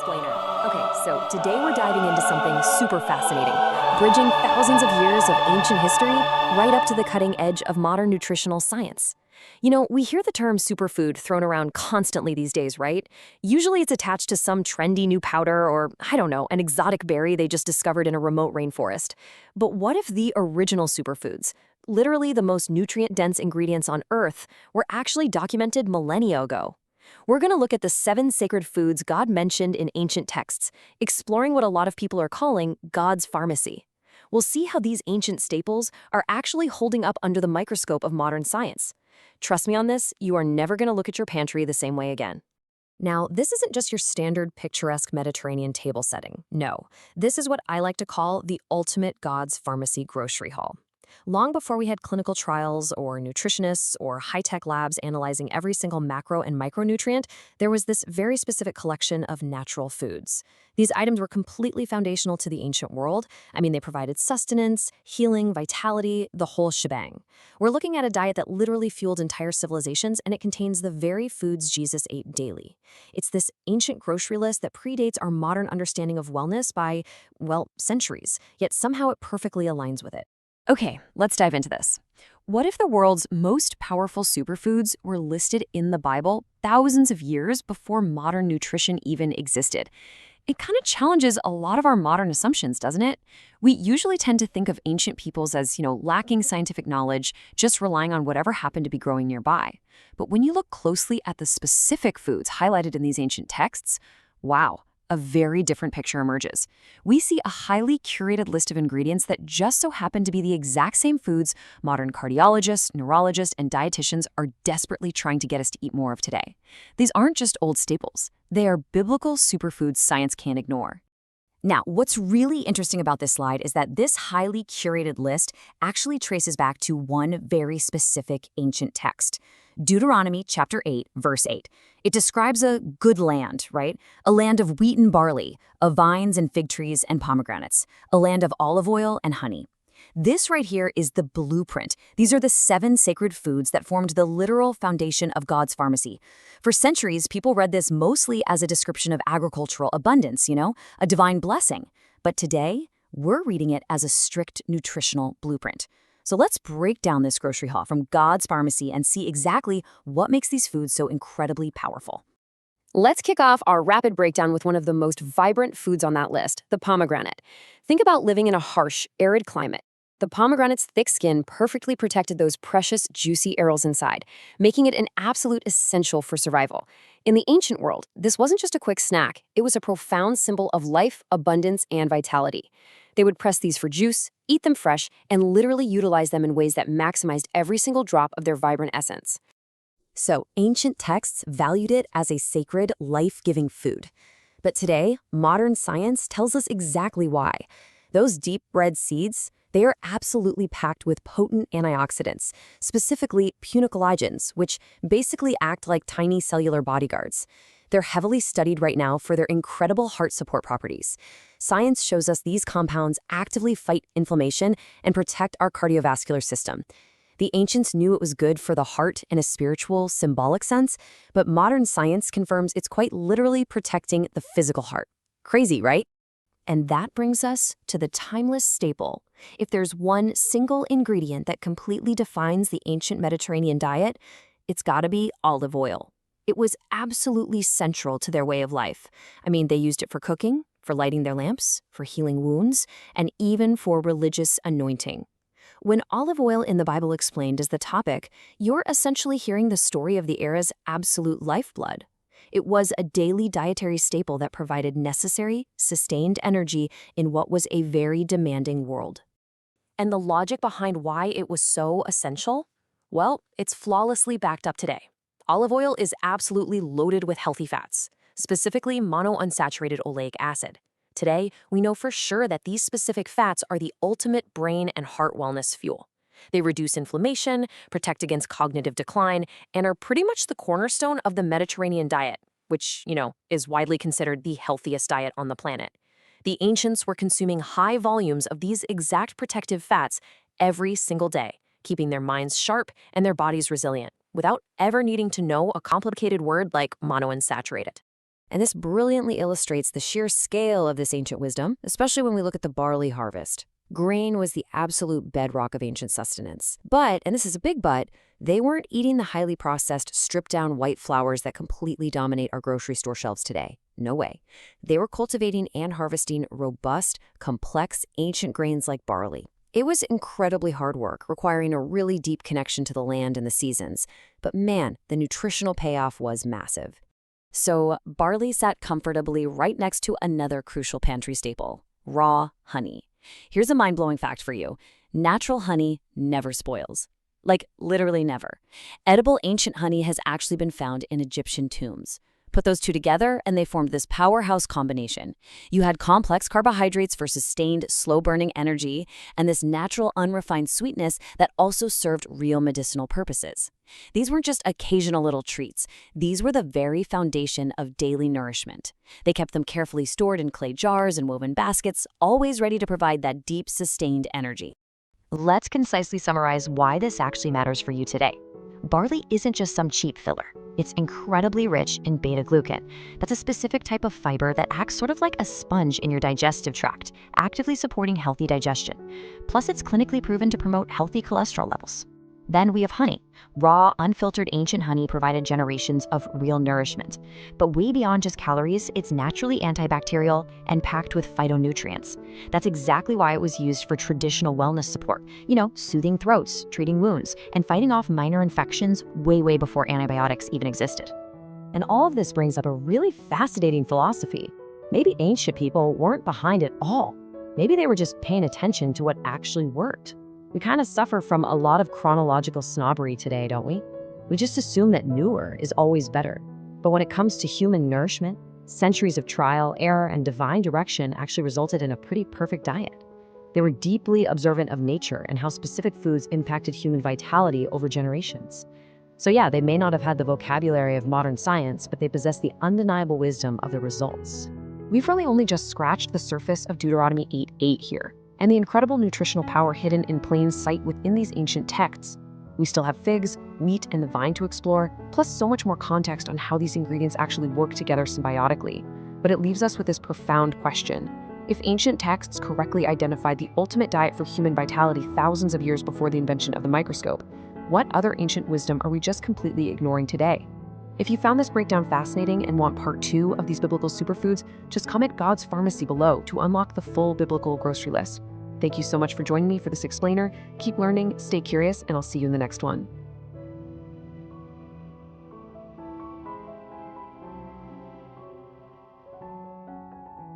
explainer. Okay, so today we're diving into something super fascinating, bridging thousands of years of ancient history right up to the cutting edge of modern nutritional science. You know, we hear the term superfood thrown around constantly these days, right? Usually it's attached to some trendy new powder or, I don't know, an exotic berry they just discovered in a remote rainforest. But what if the original superfoods, literally the most nutrient-dense ingredients on Earth, were actually documented millennia ago? We're going to look at the 7 sacred foods God mentioned in ancient texts, exploring what a lot of people are calling God's pharmacy. We'll see how these ancient staples are actually holding up under the microscope of modern science. Trust me on this, you are never going to look at your pantry the same way again. Now, this isn't just your standard picturesque Mediterranean table setting. No, this is what I like to call the ultimate God's pharmacy grocery haul. Long before we had clinical trials or nutritionists or high-tech labs analyzing every single macro and micronutrient, there was this very specific collection of natural foods. These items were completely foundational to the ancient world. I mean, they provided sustenance, healing, vitality, the whole shebang. We're looking at a diet that literally fueled entire civilizations, and it contains the very foods Jesus ate daily. It's this ancient grocery list that predates our modern understanding of wellness by, well, centuries, yet somehow it perfectly aligns with it. Okay, let's dive into this. What if the world's most powerful superfoods were listed in the Bible thousands of years before modern nutrition even existed? It kind of challenges a lot of our modern assumptions, doesn't it? We usually tend to think of ancient peoples as, lacking scientific knowledge, just relying on whatever happened to be growing nearby. But when you look closely at the specific foods highlighted in these ancient texts, wow, a very different picture emerges. We see a highly curated list of ingredients that just so happen to be the exact same foods modern cardiologists, neurologists, and dietitians are desperately trying to get us to eat more of today. These aren't just old staples. They are biblical superfoods science can't ignore. Now, what's really interesting about this slide is that this highly curated list actually traces back to one very specific ancient text. Deuteronomy chapter 8, verse 8. It describes a good land, right? A land of wheat and barley, of vines and fig trees and pomegranates, a land of olive oil and honey. This right here is the blueprint. These are the 7 sacred foods that formed the literal foundation of God's pharmacy. For centuries, people read this mostly as a description of agricultural abundance, a divine blessing. But today, we're reading it as a strict nutritional blueprint. So let's break down this grocery haul from God's pharmacy and see exactly what makes these foods so incredibly powerful. Let's kick off our rapid breakdown with one of the most vibrant foods on that list, the pomegranate. Think about living in a harsh, arid climate. The pomegranate's thick skin perfectly protected those precious, juicy arils inside, making it an absolute essential for survival. In the ancient world, this wasn't just a quick snack. It was a profound symbol of life, abundance, and vitality. They would press these for juice, eat them fresh, and literally utilize them in ways that maximized every single drop of their vibrant essence. So, ancient texts valued it as a sacred, life-giving food. But today, modern science tells us exactly why. Those deep red seeds, they are absolutely packed with potent antioxidants, specifically punicalagins, which basically act like tiny cellular bodyguards. They're heavily studied right now for their incredible heart support properties. Science shows us these compounds actively fight inflammation and protect our cardiovascular system. The ancients knew it was good for the heart in a spiritual, symbolic sense, but modern science confirms it's quite literally protecting the physical heart. Crazy, right? And that brings us to the timeless staple. If there's one single ingredient that completely defines the ancient Mediterranean diet, it's gotta be olive oil. It was absolutely central to their way of life. I mean, they used it for cooking, for lighting their lamps, for healing wounds, and even for religious anointing. When olive oil in the Bible explained is the topic, you're essentially hearing the story of the era's absolute lifeblood. It was a daily dietary staple that provided necessary, sustained energy in what was a very demanding world. And the logic behind why it was so essential? Well, it's flawlessly backed up today. Olive oil is absolutely loaded with healthy fats, specifically monounsaturated oleic acid. Today, we know for sure that these specific fats are the ultimate brain and heart wellness fuel. They reduce inflammation, protect against cognitive decline, and are pretty much the cornerstone of the Mediterranean diet, which, is widely considered the healthiest diet on the planet. The ancients were consuming high volumes of these exact protective fats every single day, keeping their minds sharp and their bodies resilient, without ever needing to know a complicated word like monounsaturated. And this brilliantly illustrates the sheer scale of this ancient wisdom, especially when we look at the barley harvest. Grain was the absolute bedrock of ancient sustenance. But, and this is a big but, they weren't eating the highly processed, stripped-down white flours that completely dominate our grocery store shelves today. No way. They were cultivating and harvesting robust, complex, ancient grains like barley. It was incredibly hard work, requiring a really deep connection to the land and the seasons. But man, the nutritional payoff was massive. So, barley sat comfortably right next to another crucial pantry staple, raw honey. Here's a mind-blowing fact for you. Natural honey never spoils. Like, literally never. Edible ancient honey has actually been found in Egyptian tombs. Put those two together, and they formed this powerhouse combination. You had complex carbohydrates for sustained, slow-burning energy, and this natural, unrefined sweetness that also served real medicinal purposes. These weren't just occasional little treats. These were the very foundation of daily nourishment. They kept them carefully stored in clay jars and woven baskets, always ready to provide that deep, sustained energy. Let's concisely summarize why this actually matters for you today. Barley isn't just some cheap filler. It's incredibly rich in beta-glucan. That's a specific type of fiber that acts sort of like a sponge in your digestive tract, actively supporting healthy digestion. Plus, it's clinically proven to promote healthy cholesterol levels. Then we have honey. Raw, unfiltered ancient honey provided generations of real nourishment. But way beyond just calories, it's naturally antibacterial and packed with phytonutrients. That's exactly why it was used for traditional wellness support. Soothing throats, treating wounds, and fighting off minor infections way before antibiotics even existed. And all of this brings up a really fascinating philosophy. Maybe ancient people weren't behind it all. Maybe they were just paying attention to what actually worked. We kind of suffer from a lot of chronological snobbery today, don't we? We just assume that newer is always better. But when it comes to human nourishment, centuries of trial, error, and divine direction actually resulted in a pretty perfect diet. They were deeply observant of nature and how specific foods impacted human vitality over generations. So yeah, they may not have had the vocabulary of modern science, but they possess the undeniable wisdom of the results. We've really only just scratched the surface of Deuteronomy 8:8 here, and the incredible nutritional power hidden in plain sight within these ancient texts. We still have figs, wheat, and the vine to explore, plus so much more context on how these ingredients actually work together symbiotically. But it leaves us with this profound question. If ancient texts correctly identified the ultimate diet for human vitality thousands of years before the invention of the microscope, what other ancient wisdom are we just completely ignoring today? If you found this breakdown fascinating and want part 2 of these biblical superfoods, just comment God's Pharmacy below to unlock the full biblical grocery list. Thank you so much for joining me for this explainer. Keep learning, stay curious, and I'll see you in the next one.